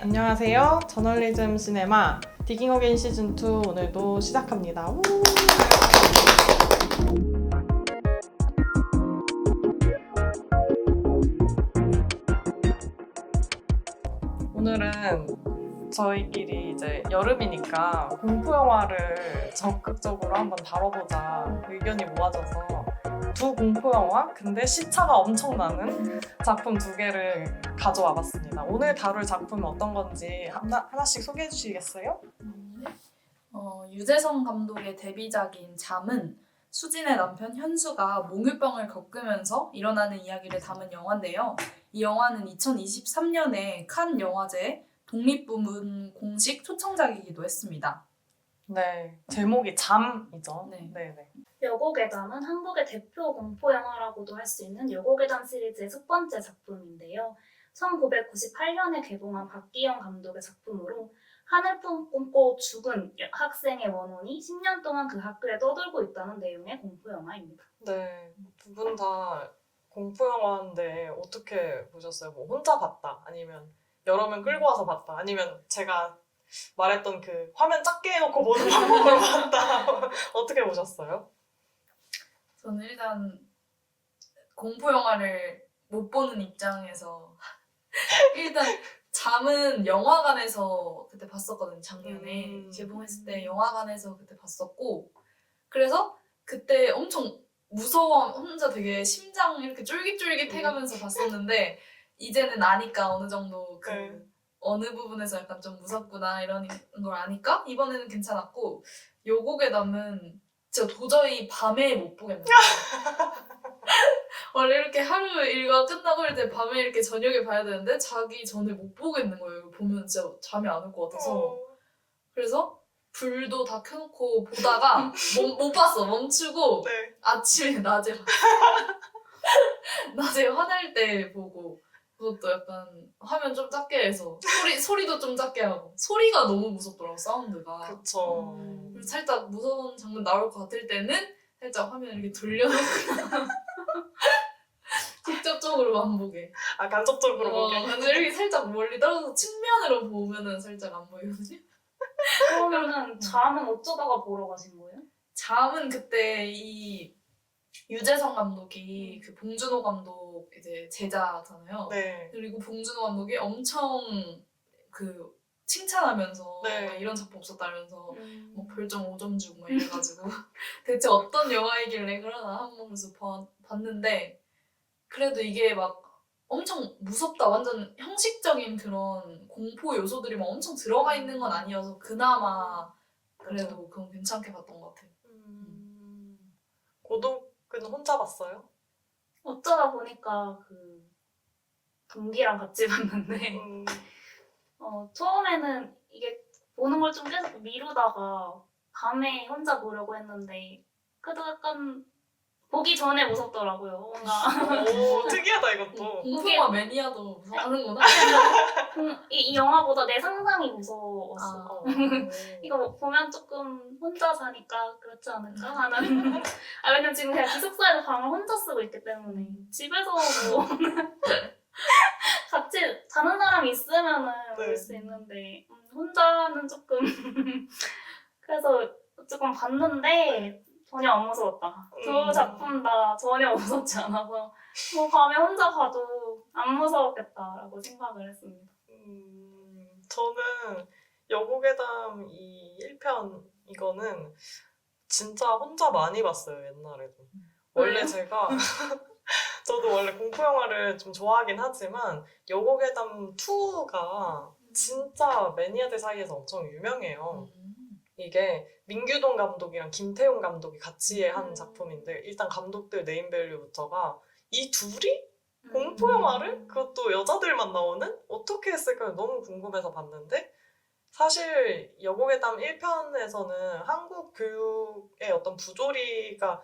안녕하세요. 저널리즘 시네마 디깅 어게인 시즌2 오늘도 시작합니다. 우! 오늘은 저희끼리 이제 여름이니까 공포 영화를 적극적으로 한번 다뤄보자 의견이 모아져서 두 공포 영화 근데 시차가 엄청 나는 작품 두 개를 가져와 봤습니다. 오늘 다룰 작품은 어떤 건지 하나씩 소개해 주시겠어요? 유재석 감독의 데뷔작인 잠은 수진의 남편 현수가 몽유병을 겪으면서 일어나는 이야기를 담은 영화인데요. 이 영화는 2023년에 칸 영화제 독립부문 공식 초청작이기도 했습니다. 네, 제목이 잠이죠. 네. 네네. 여고괴담은 한국의 대표 공포 영화라고도 할 수 있는 여고괴담 시리즈의 첫 번째 작품인데요. 1998년에 개봉한 박기영 감독의 작품으로 하늘 품고 죽은 학생의 원혼이 10년 동안 그 학교에 떠돌고 있다는 내용의 공포 영화입니다. 네, 두 분 다 공포 영화인데 어떻게 보셨어요? 뭐 혼자 봤다, 아니면 여러 명 끌고 와서 봤다, 아니면 제가 말했던 그 화면 작게 해놓고 보는 방법으로 봤다. 어떻게 보셨어요? 저는 일단 공포 영화를 못 보는 입장에서 일단 잠은 영화관에서 그때 봤었거든요. 작년에 개봉했을 때 영화관에서 그때 봤었고, 그래서 그때 엄청 무서워, 혼자 되게 심장 이렇게 쫄깃쫄깃해가면서 봤었는데 이제는 아니까 어느 정도 그 네. 어느 부분에서 약간 좀 무섭구나 이런 걸 아니까 이번에는 괜찮았고, 요곡괴담은 진짜 도저히 밤에 못 보겠네요. 원래 이렇게 하루 일과 끝나고 이럴 밤에 이렇게 저녁에 봐야 되는데 자기 전에 못 보겠는 거예요. 이거 보면 진짜 잠이 안 올 것 같아서. 그래서 불도 다 켜놓고 보다가 못 봤어. 멈추고 네. 아침에 낮에 화날 때 보고, 그것도 약간 화면 좀 작게 해서 소리도 좀 작게 하고, 소리가 너무 무섭더라고, 사운드가. 그쵸. 그래서 살짝 무서운 장면 나올 것 같을 때는 살짝 화면 이렇게 돌려놓고 직접적으로 안 보게. 아, 간접적으로 보게. 근데 이렇게 살짝 멀리 떨어져서 측면으로 보면은 살짝 안 보이거든요. 그러면은 잠은 어쩌다가 보러 가신 거예요? 잠은 그때 이 유재석 감독이 그 봉준호 감독 이제 제자잖아요. 네. 그리고 봉준호 감독이 엄청 그 칭찬하면서 네. 이런 작품 없었다면서 뭐 별점 5점 주고 막 이래가지고 대체 어떤 영화이길래 그러나 하면서 봤는데, 그래도 이게 막 엄청 무섭다, 완전 형식적인 그런 공포 요소들이 막 엄청 들어가 있는 건 아니어서 그나마 그래도 그건 괜찮게 봤던 것 같아요. 고독은 혼자 봤어요? 어쩌다 보니까 그 동기랑 같이 봤는데 처음에는 이게 보는 걸 좀 계속 미루다가 밤에 혼자 보려고 했는데 그래도 약간 보기 전에 무섭더라고요. 뭔가 오, 특이하다 이것도. 공포 영화 매니아도 무서워하는구나. 이 영화보다 내 상상이 무서웠어. 어. 이거 보면 조금 혼자 사니까 그렇지 않을까 하는. 왜냐면 지금 그냥 기숙사에서 방을 혼자 쓰고 있기 때문에 집에서 뭐 같이 자는 사람이 있으면은 볼 수 있는데 혼자는 조금 그래서 조금 봤는데 전혀 안 무서웠다. 두 작품 다 전혀 무섭지 않아서 뭐 밤에 혼자 가도 안 무서웠겠다라고 생각을 했습니다. 저는 여고괴담 이 1편 이거는 진짜 혼자 많이 봤어요, 옛날에도. 원래 제가 저도 원래 공포 영화를 좀 좋아하긴 하지만 여고괴담 2가 진짜 매니아들 사이에서 엄청 유명해요. 이게 민규동 감독이랑 김태용 감독이 같이 한 작품인데, 일단 감독들 네임밸류부터가 이 둘이 공포 영화를, 그것도 여자들만 나오는, 어떻게 했을까 너무 궁금해서 봤는데, 사실 여고괴담 1편에서는 한국 교육의 어떤 부조리가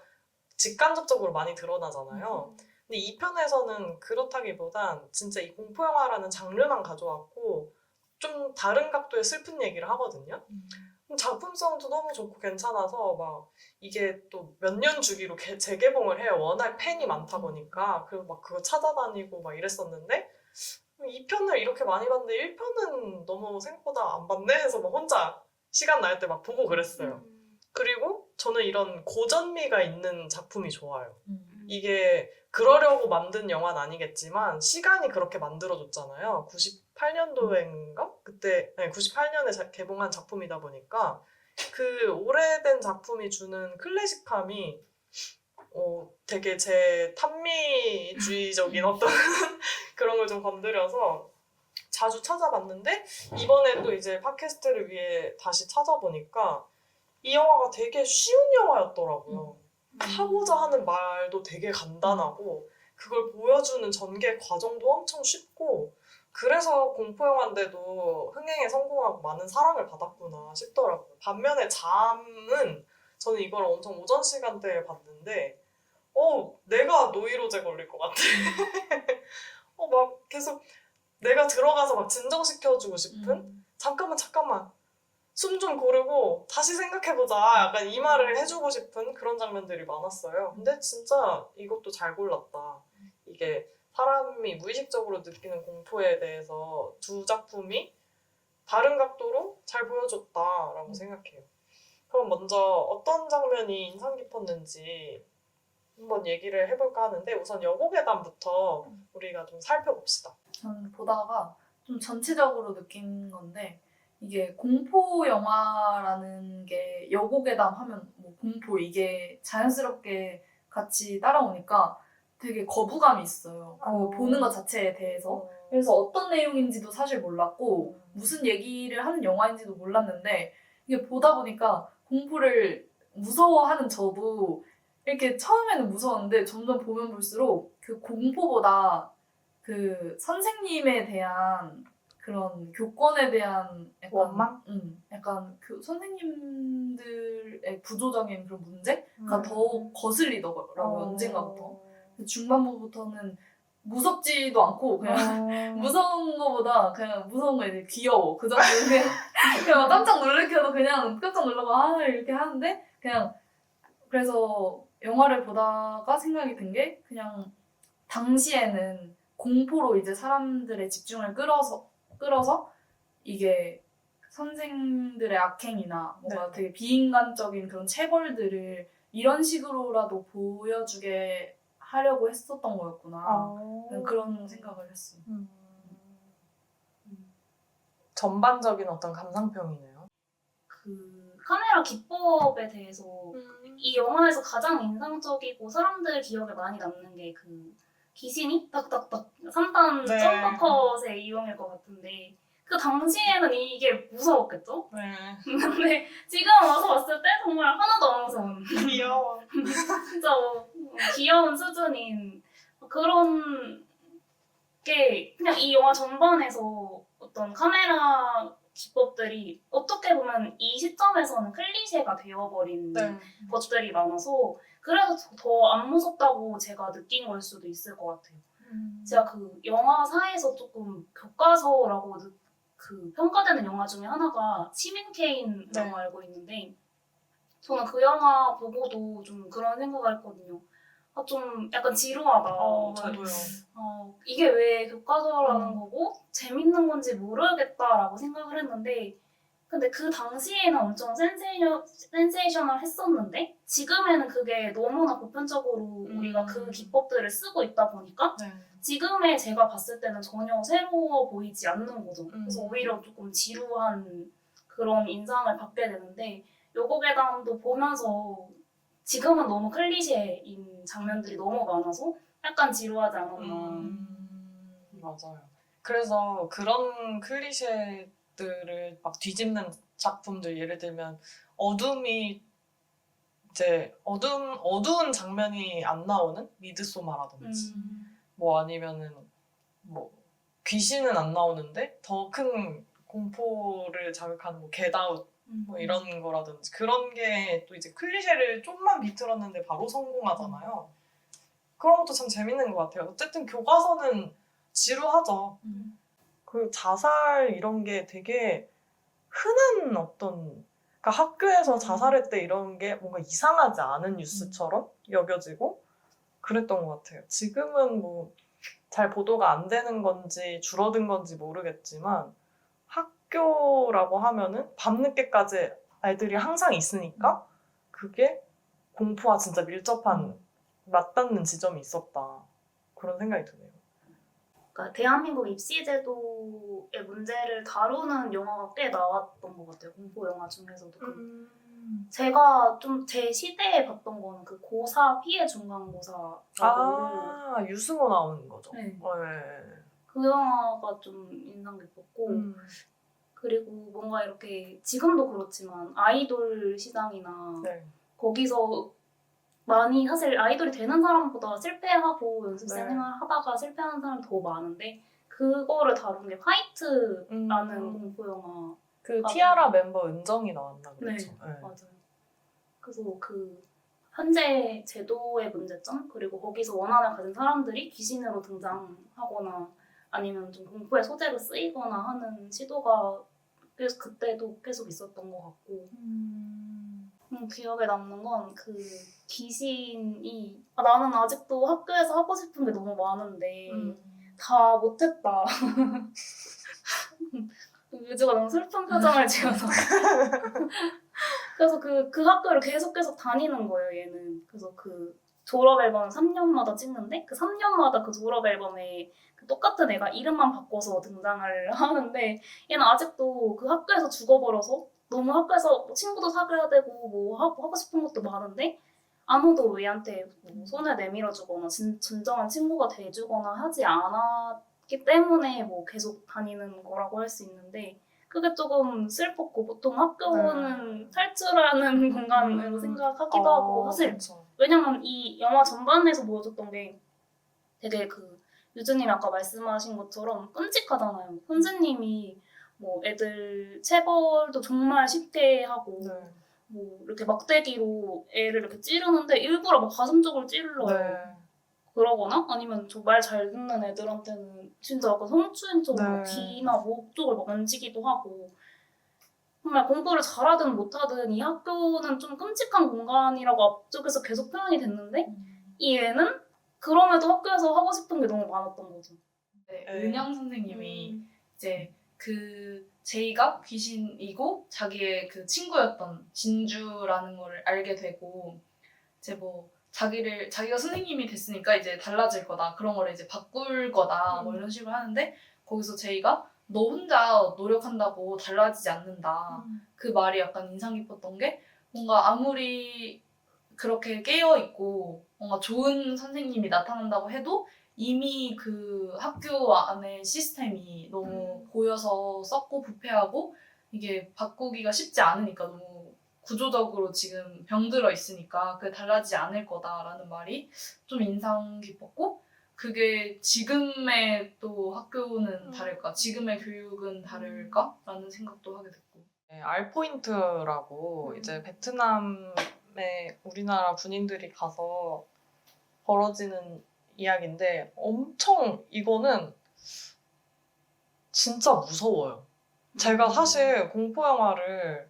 직간접적으로 많이 드러나잖아요. 근데 2편에서는 그렇다기보단 진짜 이 공포 영화라는 장르만 가져왔고 좀 다른 각도의 슬픈 얘기를 하거든요. 작품성도 너무 좋고 괜찮아서 막 이게 또 몇 년 주기로 재개봉을 해요. 워낙 팬이 많다 보니까. 그리고 막 그거 찾아다니고 막 이랬었는데, 2편을 이렇게 많이 봤는데 1편은 너무 생각보다 안 봤네 해서 막 혼자 시간 날 때 막 보고 그랬어요. 그리고 저는 이런 고전미가 있는 작품이 좋아요. 이게 그러려고 만든 영화는 아니겠지만 시간이 그렇게 만들어줬잖아요. 98년도인가? 그때 98년에 개봉한 작품이다 보니까 그 오래된 작품이 주는 클래식함이 되게 제 탐미주의적인 어떤 그런 걸 좀 건드려서 자주 찾아봤는데 이번에 또 이제 팟캐스트를 위해 다시 찾아보니까 이 영화가 되게 쉬운 영화였더라고요. 하고자 하는 말도 되게 간단하고 그걸 보여주는 전개 과정도 엄청 쉽고 그래서 공포영화인데도 흥행에 성공하고 많은 사랑을 받았구나 싶더라고요. 반면에 잠은 저는 이걸 엄청 오전 시간대에 봤는데 내가 노이로제 걸릴 것 같아. 막 계속 내가 들어가서 막 진정시켜주고 싶은 잠깐만 숨 좀 고르고 다시 생각해보자 약간 이 말을 해주고 싶은 그런 장면들이 많았어요. 근데 진짜 이것도 잘 골랐다. 이게 사람이 무의식적으로 느끼는 공포에 대해서 두 작품이 다른 각도로 잘 보여줬다라고 생각해요. 그럼 먼저 어떤 장면이 인상 깊었는지 한번 얘기를 해볼까 하는데 우선 여고괴담부터 우리가 좀 살펴봅시다. 저는 보다가 좀 전체적으로 느낀 건데 이게 공포 영화라는 게 여고괴담 하면 뭐 공포 이게 자연스럽게 같이 따라오니까 되게 거부감이 있어요. 그 보는 것 자체에 대해서. 그래서 어떤 내용인지도 사실 몰랐고 무슨 얘기를 하는 영화인지도 몰랐는데 이게 보다 보니까 공포를 무서워하는 저도 이렇게 처음에는 무서웠는데 점점 보면 볼수록 그 공포보다 그 선생님에 대한 그런 교권에 대한 약간 원망? 약간 그 선생님들의 구조적인 그런 문제가 더 거슬리더라고요. 언젠가부터. 중반부부터는 무섭지도 않고 그냥 무서운 거보다 그냥 무서운 거 이제 귀여워. 그 정도 그냥 깜짝 놀래켜도 그냥 깜짝 놀라고 이렇게 하는데 그냥 그래서 영화를 보다가 생각이 든 게 그냥 당시에는 공포로 이제 사람들의 집중을 끌어서 이게 선생들의 악행이나 뭔가 되게 비인간적인 그런 체벌들을 이런 식으로라도 보여주게 하려고 했었던 거였구나. 그런 생각을 했어요. 전반적인 어떤 감상평이네요. 그 카메라 기법에 대해서 이 영화에서 가장 인상적이고 사람들 기억에 많이 남는 게 그 귀신이 딱딱딱 3단 네. 점퍼컷의 이용일 것 같은데 그 당시에는 이게 무서웠겠죠? 네. 근데 지금 와서 봤을 때 정말 하나도 안 무서운 귀여워. 진짜 귀여운 수준인 그런 게 그냥 이 영화 전반에서 어떤 카메라 기법들이 어떻게 보면 이 시점에서는 클리셰가 되어버린 것들이 많아서 그래서 더 안 무섭다고 제가 느낀 걸 수도 있을 것 같아요. 제가 그 영화사에서 조금 교과서라고 그 평가되는 영화 중에 하나가 시민 케인이라고 알고 있는데 저는 그 영화 보고도 좀 그런 생각을 했거든요. 좀 약간 지루하다. 저도요. 이게 왜 교과서라는 거고 재밌는 건지 모르겠다라고 생각을 했는데 근데 그 당시에는 엄청 센세이셔널 했었는데 지금에는 그게 너무나 보편적으로 우리가 그 기법들을 쓰고 있다 보니까 지금의 제가 봤을 때는 전혀 새로워 보이지 않는 거죠. 그래서 오히려 조금 지루한 그런 인상을 받게 되는데 여고괴담도 보면서 지금은 너무 클리셰인 장면들이 너무 많아서 약간 지루하지 않았나. 맞아요. 그래서 그런 클리셰들을 막 뒤집는 작품들 예를 들면 어둠이 이제 어두운 장면이 안 나오는 미드소마라든지 뭐 아니면은 뭐 귀신은 안 나오는데 더 큰 공포를 자극하는 뭐 겟아웃 뭐 이런 거라든지 그런 게 또 이제 클리셰를 좀만 비틀었는데 바로 성공하잖아요. 그런 것도 참 재밌는 것 같아요. 어쨌든 교과서는 지루하죠. 그 자살 이런 게 되게 흔한 어떤 그러니까 학교에서 자살했대 이런 게 뭔가 이상하지 않은 뉴스처럼 여겨지고 그랬던 것 같아요. 지금은 뭐 잘 보도가 안 되는 건지 줄어든 건지 모르겠지만 학교라고 하면은 밤늦게까지 애들이 항상 있으니까 그게 공포와 진짜 밀접한 맞닿는 지점이 있었다. 그런 생각이 드네요. 그러니까 대한민국 입시 제도의 문제를 다루는 영화가 꽤 나왔던 것 같아요. 공포 영화 중에서도. 제가 좀 제 시대에 봤던 거는 그 고사 피해 중간고사라고 유승호 나오는 거죠. 네. 네. 그 영화가 좀 인상 깊었고 그리고 뭔가 이렇게 지금도 그렇지만 아이돌 시장이나 네. 거기서 많이 사실 아이돌이 되는 사람보다 실패하고 연습생 네. 생활 하다가 실패하는 사람이 더 많은데 그거를 다룬 게 화이트라는 공포 영화. 그 티아라 멤버 은정이 나왔나 그랬죠. 네. 맞아요. 그래서 그 현재 제도의 문제점 그리고 거기서 원한을 가진 사람들이 귀신으로 등장하거나 아니면 좀 공포의 소재로 쓰이거나 하는 시도가 그때도 계속 있었던 것 같고 기억에 남는 건 그 귀신이 나는 아직도 학교에서 하고 싶은 게 너무 많은데 다 못했다. 유주가 너무 슬픈 표정을 지어서 그래서 그 학교를 계속 다니는 거예요 얘는. 그래서 그 졸업 앨범 3년마다 찍는데 그 3년마다 그 졸업 앨범에 그 똑같은 애가 이름만 바꿔서 등장을 하는데 얘는 아직도 그 학교에서 죽어버려서 너무 학교에서 친구도 사귀어야 되고 뭐 하고 싶은 것도 많은데 아무도 얘한테 뭐 손을 내밀어주거나 진정한 친구가 돼주거나 하지 않았기 때문에 뭐 계속 다니는 거라고 할 수 있는데 그게 조금 슬펐고 보통 학교는 탈출하는 공간으로 생각하기도 하고 사실 그렇죠. 왜냐면 이 영화 전반에서 보여줬던 게 되게 그 유주님이 아까 말씀하신 것처럼 끔찍하잖아요. 선생님이 뭐 애들 체벌도 정말 쉽게 하고 네. 뭐 이렇게 막대기로 애를 이렇게 찌르는데 일부러 막 가슴 쪽을 찔러요. 네. 그러거나 아니면 좀 말 잘 듣는 애들한테는 진짜 약간 성추행처럼 네. 귀나 목 쪽을 막 만지기도 하고 정말 공부를 잘하든 못하든 이 학교는 좀 끔찍한 공간이라고 앞쪽에서 계속 표현이 됐는데 이 애는 그럼에도 학교에서 하고 싶은 게 너무 많았던 거죠. 네, 네. 은영 선생님이 이제 그 제이가 귀신이고 자기의 그 친구였던 진주라는 거를 알게 되고 이제 뭐 자기가 선생님이 됐으니까 이제 달라질 거다 그런 거를 이제 바꿀 거다 뭐 이런 식으로 하는데 거기서 제이가 너 혼자 노력한다고 달라지지 않는다 그 말이 약간 인상 깊었던 게 뭔가 아무리 그렇게 깨어 있고 뭔가 좋은 선생님이 나타난다고 해도 이미 그 학교 안에 시스템이 너무 보여서 썩고 부패하고 이게 바꾸기가 쉽지 않으니까 너무 구조적으로 지금 병들어 있으니까 그게 달라지지 않을 거다라는 말이 좀 인상 깊었고 그게 지금의 또 학교는 다를까? 지금의 교육은 다를까?라는 생각도 하게 됐고. 네, 알포인트라고 이제 베트남에 우리나라 군인들이 가서 벌어지는 이야기인데 엄청 이거는 진짜 무서워요. 제가 사실 공포 영화를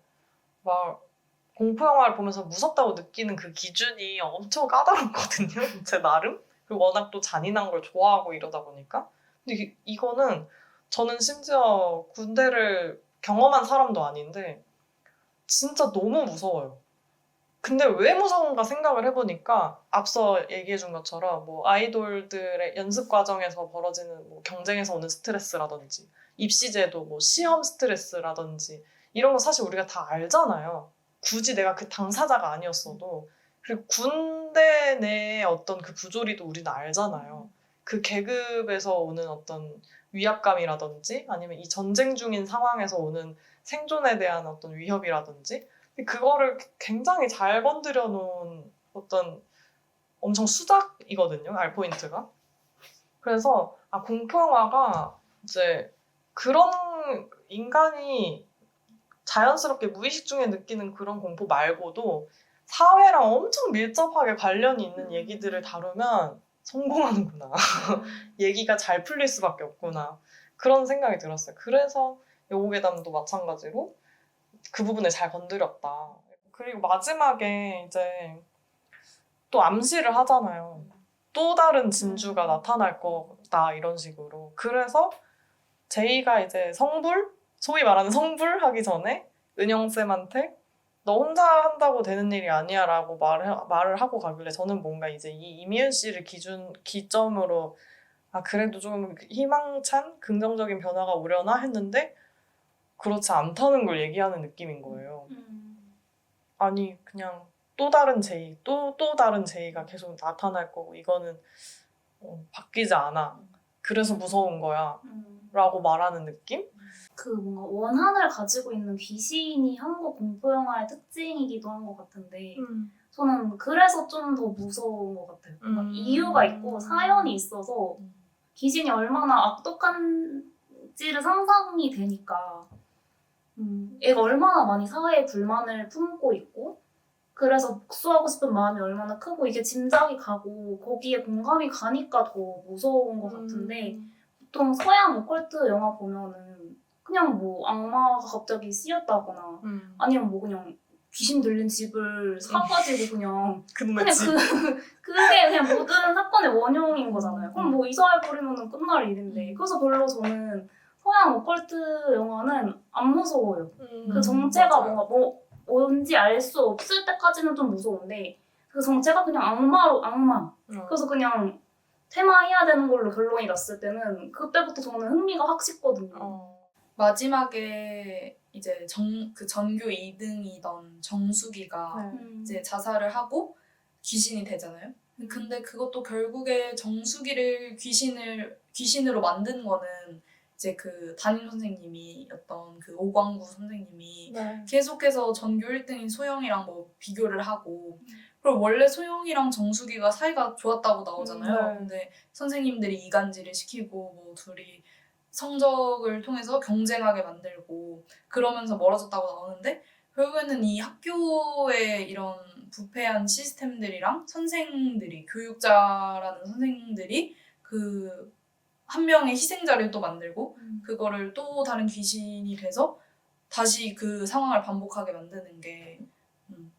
보면서 무섭다고 느끼는 그 기준이 엄청 까다롭거든요. 제 나름. 그리고 워낙 또 잔인한 걸 좋아하고 이러다 보니까. 근데 이거는 저는 심지어 군대를 경험한 사람도 아닌데 진짜 너무 무서워요. 근데 왜 무서운가 생각을 해보니까 앞서 얘기해준 것처럼 뭐 아이돌들의 연습 과정에서 벌어지는 뭐 경쟁에서 오는 스트레스라든지 입시제도 뭐 시험 스트레스라든지 이런 거 사실 우리가 다 알잖아요. 굳이 내가 그 당사자가 아니었어도 그리고 군대 내의 어떤 그 부조리도 우리는 알잖아요. 그 계급에서 오는 어떤 위압감이라든지 아니면 이 전쟁 중인 상황에서 오는 생존에 대한 어떤 위협이라든지 그거를 굉장히 잘 건드려 놓은 어떤 엄청 수작이거든요, 알포인트가. 그래서 공포 영화가 이제 그런 인간이 자연스럽게 무의식 중에 느끼는 그런 공포 말고도 사회랑 엄청 밀접하게 관련이 있는 얘기들을 다루면 성공하는구나. 얘기가 잘 풀릴 수밖에 없구나. 그런 생각이 들었어요. 그래서 여고괴담도 마찬가지로 그 부분을 잘 건드렸다. 그리고 마지막에 이제 또 암시를 하잖아요. 또 다른 진주가 나타날 거다 이런 식으로. 그래서 제이가 이제 소위 말하는 성불하기 전에 은영쌤한테 너 혼자 한다고 되는 일이 아니야 라고 말을 하고 가길래 저는 뭔가 이제 이 이미은 씨를 기점으로 그래도 좀 희망찬 긍정적인 변화가 오려나 했는데 그렇지 않다는 걸 얘기하는 느낌인 거예요. 아니 그냥 또 다른 제이, 또 다른 제이가 계속 나타날 거고 이거는 바뀌지 않아. 그래서 무서운 거야. 라고 말하는 느낌? 그 뭔가 원한을 가지고 있는 귀신이 한국 공포 영화의 특징이기도 한 것 같은데 저는 그래서 좀 더 무서운 것 같아요. 뭔가 이유가 있고 사연이 있어서 귀신이 얼마나 악독한지를 상상이 되니까 얘가 얼마나 많이 사회에 불만을 품고 있고 그래서 복수하고 싶은 마음이 얼마나 크고 이게 짐작이 가고 거기에 공감이 가니까 더 무서운 것 같은데 보통 서양 오컬트 영화 보면은 그냥 뭐 악마가 갑자기 씌었다거나 아니면 뭐 그냥 귀신 들린 집을 사가지고 그냥 그놈의 집. 그게 그냥 모든 사건의 원흉인 거잖아요. 그럼 뭐 이사해버리면 끝날 일인데 그래서 별로 저는 서양 오컬트 영화는 안 무서워요. 그 정체가 맞아요. 뭔가 뭔지 알 수 없을 때까지는 좀 무서운데 그 정체가 그냥 악마. 그래서 그냥 테마해야 되는 걸로 결론이 났을 때는 그때부터 저는 흥미가 확 식거든요. 마지막에 이제 그 전교 2등이던 정수기가 이제 자살을 하고 귀신이 되잖아요. 근데 그것도 결국에 정수기를 귀신으로 만든 거는 이제 그 담임 선생님이었던 그 오광구 선생님이 계속해서 전교 1등인 소영이랑 뭐 비교를 하고 그리고 원래 소영이랑 정수기가 사이가 좋았다고 나오잖아요. 근데 선생님들이 이간질을 시키고 뭐 둘이 성적을 통해서 경쟁하게 만들고 그러면서 멀어졌다고 나오는데 결국에는 이 학교의 이런 부패한 시스템들이랑 선생들이 교육자라는 선생들이 그 한 명의 희생자를 또 만들고 그거를 또 다른 귀신이 돼서 다시 그 상황을 반복하게 만드는 게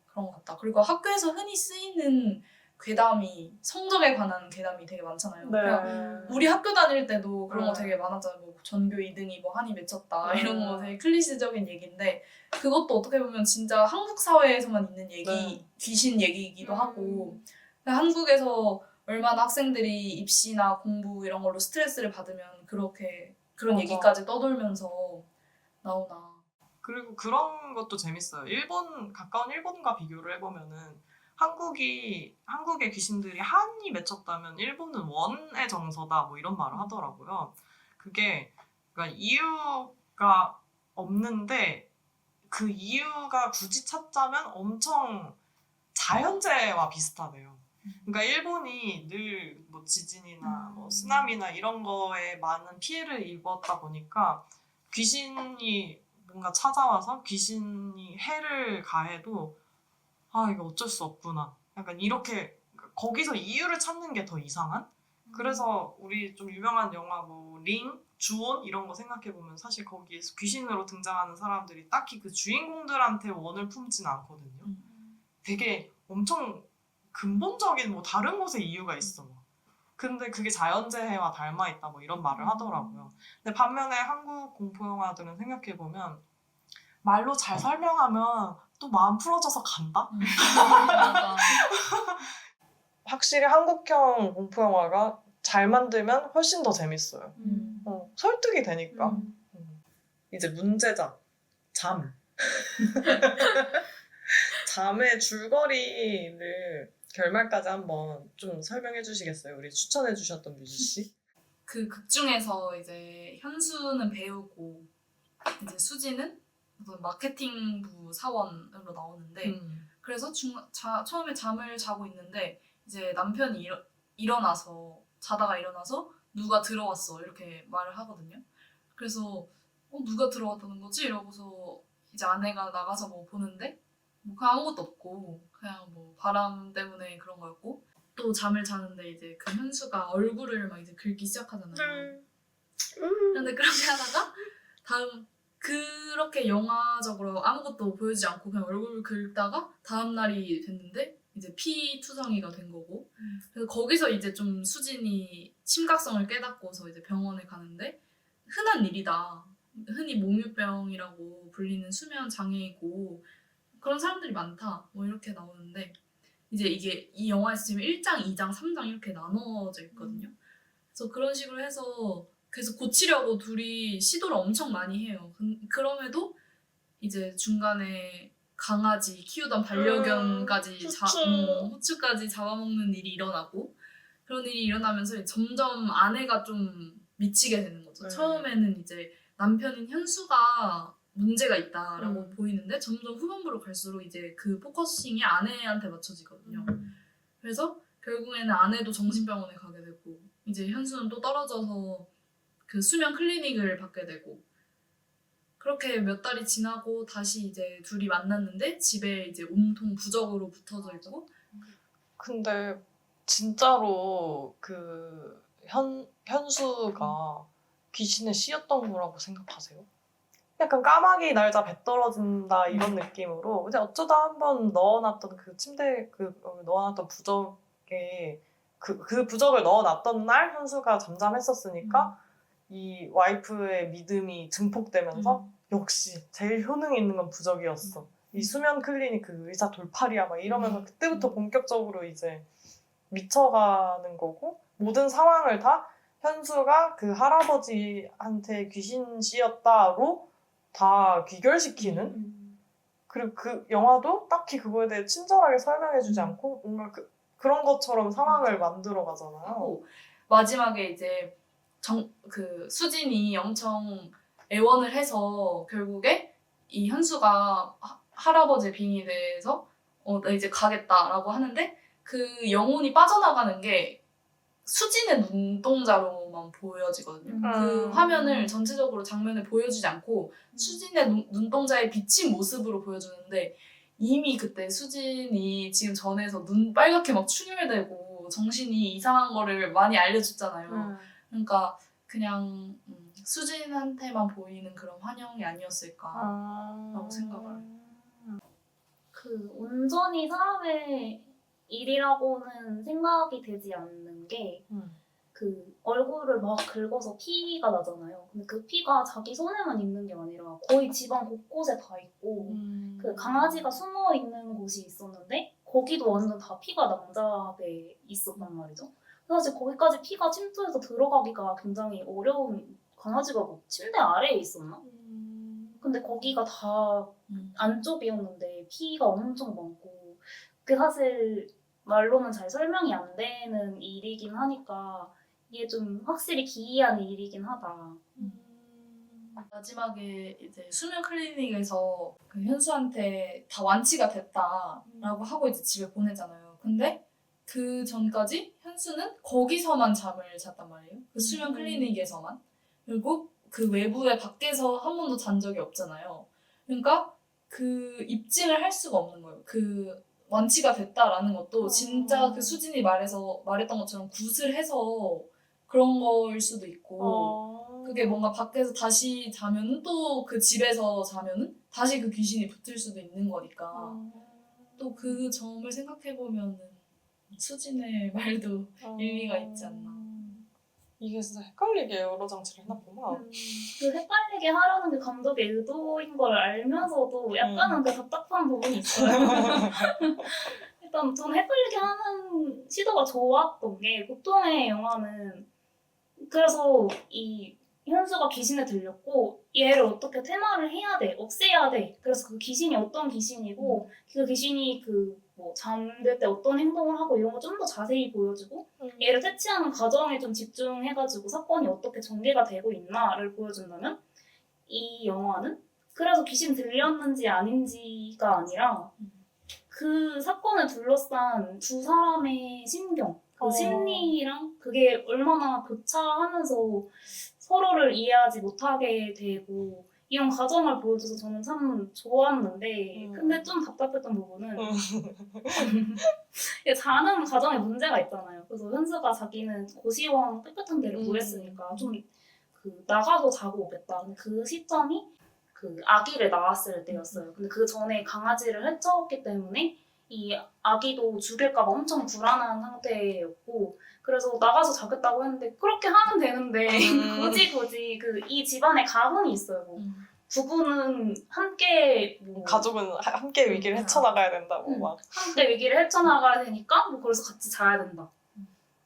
그런 것 같다. 그리고 학교에서 흔히 쓰이는 괴담이 성적에 관한 괴담이 되게 많잖아요. 그냥 우리 학교 다닐 때도 그런 거 되게 많았잖아요. 뭐 전교 2등이 뭐 한이 맺혔다 이런 거 되게 클리시적인 얘기인데 그것도 어떻게 보면 진짜 한국 사회에서만 있는 얘기, 귀신 얘기이기도 하고 한국에서 얼마나 학생들이 입시나 공부 이런 걸로 스트레스를 받으면 그런 얘기까지 떠돌면서 나오나. 그리고 그런 것도 재밌어요. 가까운 일본과 비교를 해보면은 한국의 귀신들이 한이 맺혔다면 일본은 원의 정서다 뭐 이런 말을 하더라고요. 그게 그러니까 이유가 없는데 그 이유가 굳이 찾자면 엄청 자연재해와 비슷하대요. 그러니까 일본이 늘 뭐 지진이나 뭐 쓰나미나 이런 거에 많은 피해를 입었다 보니까 귀신이 뭔가 찾아와서 귀신이 해를 가해도 이거 어쩔 수 없구나. 약간 이렇게 거기서 이유를 찾는 게 더 이상한? 그래서 우리 좀 유명한 영화 뭐 링, 주온 이런 거 생각해보면 사실 거기에서 귀신으로 등장하는 사람들이 딱히 그 주인공들한테 원을 품진 않거든요. 되게 엄청 근본적인 뭐 다른 곳에 이유가 있어. 근데 그게 자연재해와 닮아있다 뭐 이런 말을 하더라고요. 근데 반면에 한국 공포영화들은 생각해보면 말로 잘 설명하면 또 마음 풀어져서 간다? 맞아. 확실히 한국형 공포영화가 잘 만들면 훨씬 더 재밌어요. 설득이 되니까. 이제 문제작. 잠. 잠의 줄거리를 결말까지 한번 좀 설명해 주시겠어요? 우리 추천해 주셨던 뮤지 씨? 그 극 중에서 이제 현수는 배우고 이제 수지는 무슨 마케팅부 사원으로 나오는데 그래서 처음에 잠을 자고 있는데 이제 남편이 자다가 일어나서 누가 들어왔어 이렇게 말을 하거든요. 그래서 누가 들어왔다는 거지? 이러고서 이제 아내가 나가서 뭐 보는데 뭐 그냥 아무것도 없고 그냥 뭐 바람 때문에 그런 거였고 또 잠을 자는데 이제 그 현수가 얼굴을 막 이제 긁기 시작하잖아요. 근데 그렇게 하다가 그렇게 영화적으로 아무것도 보여주지 않고 그냥 얼굴을 긁다가 다음 날이 됐는데 이제 피투성이가 된 거고 그래서 거기서 이제 좀 수진이 심각성을 깨닫고서 이제 병원에 가는데 흔한 일이다. 흔히 몽유병이라고 불리는 수면 장애이고 그런 사람들이 많다. 뭐 이렇게 나오는데 이제 이게 이 영화에서 지금 1장, 2장, 3장 이렇게 나눠져 있거든요. 그래서 그런 식으로 해서 계속 고치려고 둘이 시도를 엄청 많이 해요. 그럼에도 이제 중간에 강아지 키우던 반려견까지 후추까지 잡아먹는 일이 일어나고 그런 일이 일어나면서 점점 아내가 좀 미치게 되는 거죠. 네. 처음에는 이제 남편인 현수가 문제가 있다라고 보이는데 점점 후반부로 갈수록 이제 그 포커싱이 아내한테 맞춰지거든요. 그래서 결국에는 아내도 정신병원에 가게 되고 이제 현수는 또 떨어져서 그 수면 클리닉을 받게 되고 그렇게 몇 달이 지나고 다시 이제 둘이 만났는데 집에 이제 온통 부적으로 붙어져 있고 근데 진짜로 그 현수가 귀신에 씌였던 거라고 생각하세요? 약간 까마귀 날자 배 떨어진다 이런 느낌으로 이제 어쩌다 한번 넣어놨던 그 침대에 넣어놨던 부적에 그 부적을 넣어놨던 날 현수가 잠잠했었으니까 이 와이프의 믿음이 증폭되면서 역시 제일 효능 있는 건 부적이었어. 이 수면 클리닉 그 의사 돌팔이야 막 이러면서 그때부터 본격적으로 이제 미쳐가는 거고 모든 상황을 다 현수가 그 할아버지한테 귀신 씌었다로 다 귀결시키는 그리고 그 영화도 딱히 그거에 대해 친절하게 설명해주지 않고 뭔가 그런 것처럼 상황을 만들어 가잖아요. 하고 마지막에 이제 그 수진이 엄청 애원을 해서 결국에 이 현수가 할아버지의 빙의에 대해서 나 이제 가겠다라고 하는데 그 영혼이 빠져나가는 게 수진의 눈동자로만 보여지거든요. 그 화면을 전체적으로 장면을 보여주지 않고 수진의 눈동자에 비친 모습으로 보여주는데 이미 그때 수진이 지금 전에서 눈 빨갛게 막 충혈되고 정신이 이상한 거를 많이 알려줬잖아요. 그러니까 그냥 수진한테만 보이는 그런 환영이 아니었을까라고 생각을 해요. 그 온전히 사람의 일이라고는 생각이 되지 않는 게 그 얼굴을 막 긁어서 피가 나잖아요. 근데 그 피가 자기 손에만 있는 게 아니라 거의 집안 곳곳에 다 있고 그 강아지가 숨어 있는 곳이 있었는데 거기도 완전 다 피가 낭자하게 있었단 말이죠. 사실 거기까지 피가 침투해서 들어가기가 굉장히 어려운 강아지가 뭐 침대 아래에 있었나? 근데 거기가 다 안쪽이었는데 피가 엄청 많고 그게 사실 말로는 잘 설명이 안 되는 일이긴 하니까 이게 좀 확실히 기이한 일이긴 하다. 마지막에 이제 수면 클리닉에서 그 현수한테 다 완치가 됐다라고 하고 이제 집에 보내잖아요. 근데 그 전까지 현수는 거기서만 잠을 잤단 말이에요. 그 수면 클리닉에서만. 그리고 그 외부에 밖에서 한 번도 잔 적이 없잖아요. 그러니까 그 입증을 할 수가 없는 거예요. 그 완치가 됐다라는 것도 진짜 그 수진이 말했던 것처럼 굿을 해서 그런 거일 수도 있고 그게 뭔가 밖에서 다시 자면은 또 그 집에서 자면은 다시 그 귀신이 붙을 수도 있는 거니까 또 그 점을 생각해보면은 수진의 말도 일리가 있지 않나. 이게 진짜 헷갈리게 여러 장치를 해놨구나. 그 헷갈리게 하려는 게 감독의 의도인 걸 알면서도 약간은 그 답답한 부분이 있어요. 일단 저는 헷갈리게 하는 시도가 좋았던 게 보통의 영화는 그래서 이 현수가 귀신에 들렸고 얘를 어떻게 퇴마를 해야 돼, 없애야 돼. 그래서 그 귀신이 어떤 귀신이고 그 귀신이 그 뭐 잠들 때 어떤 행동을 하고 이런 거 좀 더 자세히 보여주고 얘를 퇴치하는 과정에 좀 집중해가지고 사건이 어떻게 전개가 되고 있나를 보여준다면 이 영화는 그래서 귀신 들렸는지 아닌지가 아니라 그 사건을 둘러싼 두 사람의 심경, 그 심리랑 그게 얼마나 교차하면서 서로를 이해하지 못하게 되고 이런 과정을 보여줘서 저는 참 좋았는데 근데 좀 답답했던 부분은 자는 과정에 문제가 있잖아요. 그래서 현수가 자기는 고시원 깨끗한 데를 구했으니까 좀 그 나가서 자고 오겠다. 근데 그 시점이 그 아기를 낳았을 때였어요. 근데 그 전에 강아지를 해쳤기 때문에 이 아기도 죽일까 봐 엄청 불안한 상태였고 그래서 나가서 자겠다고 했는데 그렇게 하면 되는데 굳이 이 집안에 가훈이 있어요. 뭐. 부부는 함께 뭐 가족은 함께 위기를 헤쳐나가야 된다고 막. 함께 위기를 헤쳐나가야 되니까 뭐 그래서 같이 자야 된다.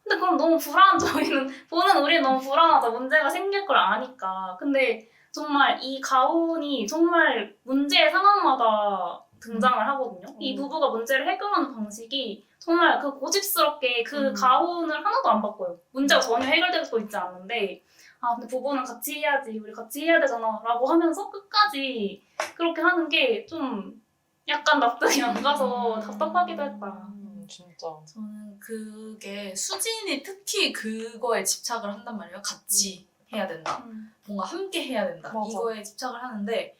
근데 그럼 너무 불안한 저희는 보는 우리 너무 불안하다. 문제가 생길 걸 아니까. 근데 정말 이 가훈이 정말 문제의 상황마다 등장을 하거든요. 이 부부가 문제를 해결하는 방식이 정말 그 고집스럽게 그 가훈을 하나도 안 바꿔요. 문제가 전혀 해결되고 있지 않는데 아 근데 부부는 같이 해야지 우리 같이 해야 되잖아 라고 하면서 끝까지 그렇게 하는 게 좀 약간 납득이 안 가서 답답하기도 했다. 진짜. 저는 그게 수진이 특히 그거에 집착을 한단 말이에요. 같이 해야 된다. 뭔가 함께 해야 된다. 맞아. 이거에 집착을 하는데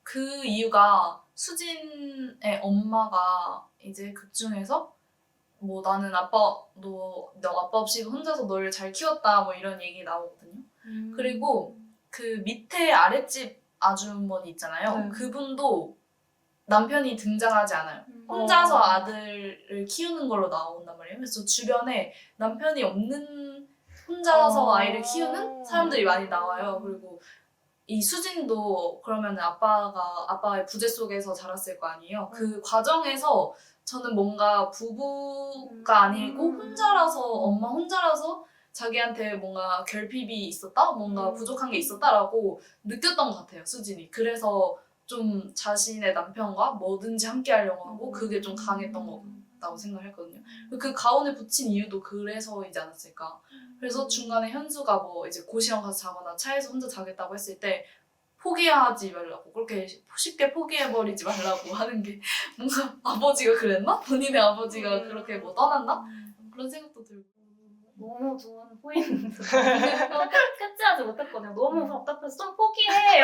그 이유가 수진의 엄마가 이제 극 중에서 뭐 나는 너 아빠 없이 혼자서 널 잘 키웠다 뭐 이런 얘기 나오거든요. 그리고 그 밑에 아랫집 아주머니 있잖아요. 네. 그분도 남편이 등장하지 않아요. 혼자서 아들을 키우는 걸로 나온단 말이에요. 그래서 주변에 남편이 없는 혼자서 아이를 키우는 사람들이 많이 나와요. 그리고 이 수진도 그러면 아빠의 부재 속에서 자랐을 거 아니에요. 그 과정에서 저는 뭔가 부부가 아니고 엄마 혼자라서 자기한테 뭔가 결핍이 있었다? 뭔가 부족한 게 있었다라고 느꼈던 것 같아요, 수진이. 그래서 좀 자신의 남편과 뭐든지 함께 하려고 하고 그게 좀 강했던 것 같다고 생각을 했거든요. 그 가훈을 붙인 이유도 그래서이지 않았을까. 그래서 중간에 현수가 뭐 이제 고시원 가서 자거나 차에서 혼자 자겠다고 했을 때 포기하지 말라고 그렇게 쉽게 포기해버리지 말라고 하는 게 뭔가 아버지가 그랬나? 본인의 아버지가 그렇게 뭐 떠났나? 그런 생각도 들고. 너무 좋은 포인트. 캐치하지 못했거든요. 너무 답답해서 좀 포기해.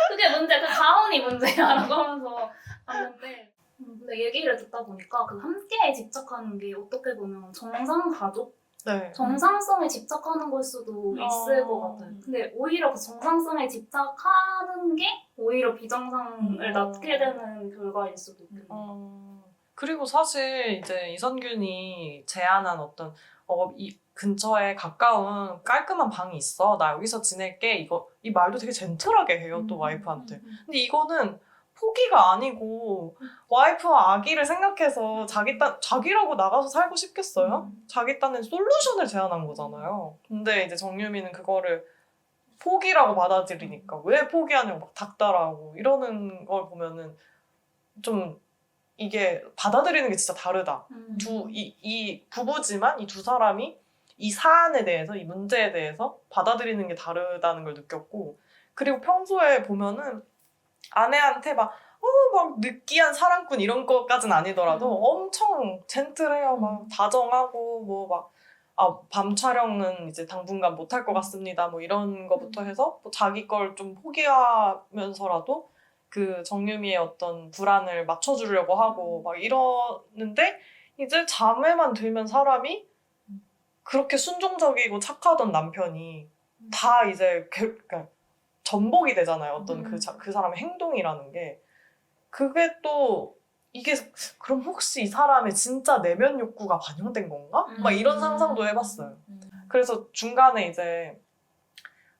그게 문제, 그 가훈이 문제야라고 하면서 봤는데. 근데 얘기를 듣다 보니까 그 함께에 집착하는 게 어떻게 보면 정상 가족? 네. 정상성에 집착하는 걸 수도 있을 것 같아요. 근데 오히려 그 정상성에 집착하는 게 오히려 비정상을 낳게 되는 결과일 수도 있겠네요. 그리고 사실 이제 이선균이 제안한 어떤 이 근처에 가까운 깔끔한 방이 있어. 나 여기서 지낼게. 이 말도 되게 젠틀하게 해요. 또 와이프한테. 근데 이거는 포기가 아니고 와이프와 아기를 생각해서 자기라고 나가서 살고 싶겠어요? 자기 딴엔 솔루션을 제안한 거잖아요. 근데 이제 정유미는 그거를 포기라고 받아들이니까 왜 포기하냐고 막 닥달하고 이러는 걸 보면은 좀 이게 받아들이는 게 진짜 다르다. 이 부부지만 이 두 사람이 이 사안에 대해서 이 문제에 대해서 받아들이는 게 다르다는 걸 느꼈고 그리고 평소에 보면은 아내한테 막 느끼한 사랑꾼 이런 것까진 아니더라도 엄청 젠틀해요. 막 다정하고 뭐 막 밤 촬영은 이제 당분간 못할 것 같습니다. 뭐 이런 거부터 해서 뭐 자기 걸 좀 포기하면서라도 그 정유미의 어떤 불안을 맞춰주려고 하고 막 이러는데 이제 잠에만 들면 사람이 그렇게 순종적이고 착하던 남편이 다 이제 그러니까 전복이 되잖아요. 어떤 그 사람의 행동이라는 게. 그게 또 이게 그럼 혹시 이 사람의 진짜 내면 욕구가 반영된 건가? 막 이런 상상도 해봤어요. 그래서 중간에 이제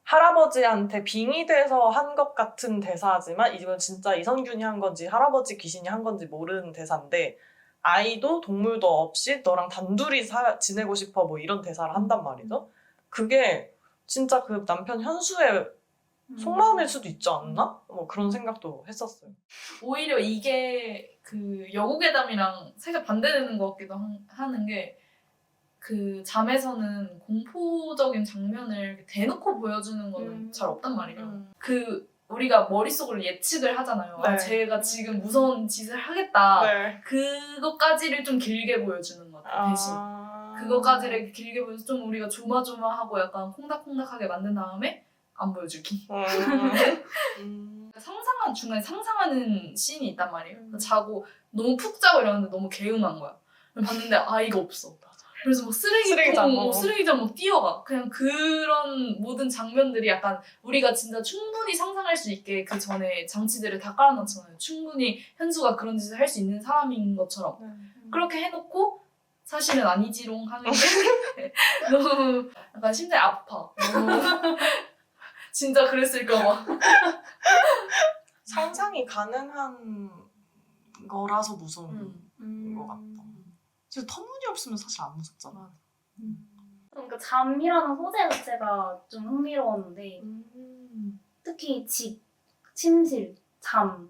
할아버지한테 빙의돼서 한 것 같은 대사지만 이건 진짜 이선균이 한 건지 할아버지 귀신이 한 건지 모르는 대사인데 아이도 동물도 없이 너랑 단둘이 지내고 싶어 뭐 이런 대사를 한단 말이죠. 그게 진짜 그 남편 현수의 속마음일 수도 있지 않나? 뭐 그런 생각도 했었어요. 오히려 이게 그 여고괴담이랑 살짝 반대되는 것 같기도 하는 게 그 잠에서는 공포적인 장면을 대놓고 보여주는 거는 잘 없단 말이에요. 그 우리가 머릿속으로 예측을 하잖아요. 네. 쟤가 지금 무서운 짓을 하겠다. 네. 그것까지를 좀 길게 보여주는 것 같아요. 대신. 그거까지를 길게 보여서 좀 우리가 조마조마하고 약간 콩닥콩닥하게 만든 다음에 안 보여주기. 중간에 상상하는 씬이 있단 말이에요. 자고 너무 푹 자고 이러는데 너무 개운한 거야. 봤는데 아이가 없어. 그래서 막 쓰레기장, 쓰레기장 막 뛰어가. 그냥 그런 모든 장면들이 약간 우리가 진짜 충분히 상상할 수 있게 그 전에 장치들을 다 깔아놨잖아요. 충분히 현수가 그런 짓을 할 수 있는 사람인 것처럼. 그렇게 해놓고 사실은 아니지롱 하는 게 너무 약간 심장이 아파. 너무 진짜 그랬을까봐. 상상이 가능한 거라서 무서운 것 같다. 진짜 터무니없으면 사실 안 무섭잖아. 그러니까 잠이라는 소재 자체가 좀 흥미로웠는데 특히 집, 침실, 잠은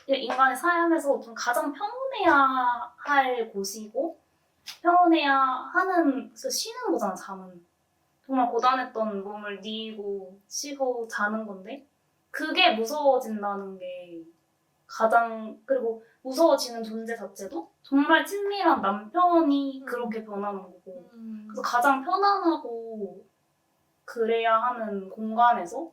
인간의 삶에서 좀 가장 평온해야 할 곳이고 평온해야 하는 그래서 쉬는 거잖아. 잠은 정말 고단했던 몸을 뉘고 쉬고 자는 건데 그게 무서워진다는 게 가장 그리고 무서워지는 존재 자체도 정말 친밀한 남편이 그렇게 변하는 거고 그래서 가장 편안하고 그래야 하는 공간에서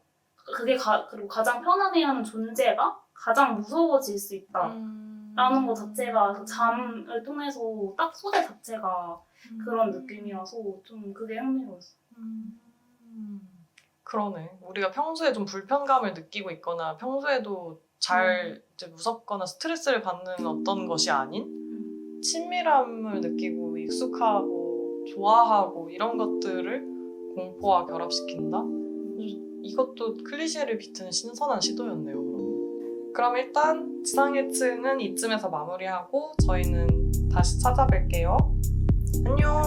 그리고 가장 편안해야 하는 존재가 가장 무서워질 수 있다라는 것 자체가 그 잠을 통해서 딱 소재 자체가 그런 느낌이라서 좀 그게 흥미로웠어. 그러네. 우리가 평소에 좀 불편감을 느끼고 있거나 평소에도 잘 이제 무섭거나 스트레스를 받는 어떤 것이 아닌 친밀함을 느끼고 익숙하고 좋아하고 이런 것들을 공포와 결합시킨다? 이것도 클리셰를 비트는 신선한 시도였네요. 그럼 일단 지상예층은 이쯤에서 마무리하고 저희는 다시 찾아뵐게요. 안녕!